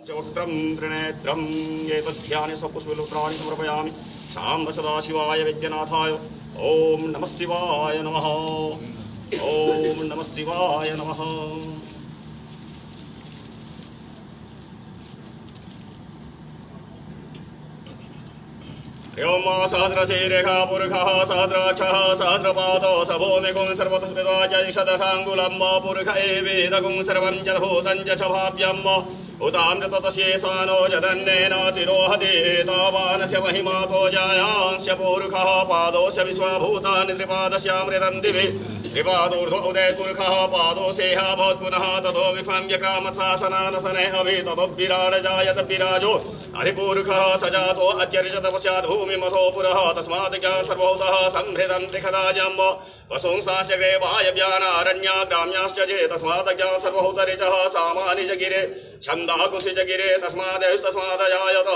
चौत्रं त्रिनेत्रं एतद्ध्याने स्वपुष्पविलोत्राणि समर्पयामि। शाम्ब सदाशिवाय वैद्यनाथाय ओम नमः शिवाय नमः। ओम नमः शिवाय नमः। ह्योम सहस्रशीरेखा पुरुषः सहस्राक्षः सहस्रपादो सभूमिकुं सर्वतस्मिदाजयशदशाङ्गुलं पुरुष एवेदकुं सर्वं च भूतं च भाव्यम् उतामृततशेषानो जदन्नेन तिरोहति तावानस्य महिमातो जायांस्य पुरुषः पादोस्य विश्वभूतानि त्रिपादस्यामृतं दिवि त्रिपादोर्ध्व उदयपुरुषः पादोसेह भवत् पुनः ततो विफलं व्यक्रामत्सासनानसने अभि ततो विराड जायत विराजो अधिपुरुषः स जातो अत्यर्चत पश्चात् भूमिमथो पुरः तस्मात् सर्वभूतः संहृतं त्रिखदाजम् वसुंसाचक्रे वायव्यानारण्या ग्राम्याश्च चे तस्मात् सर्वभूतरिचः सामानि च गिरे छन्दाकुशि च गिरे तस्मादजायत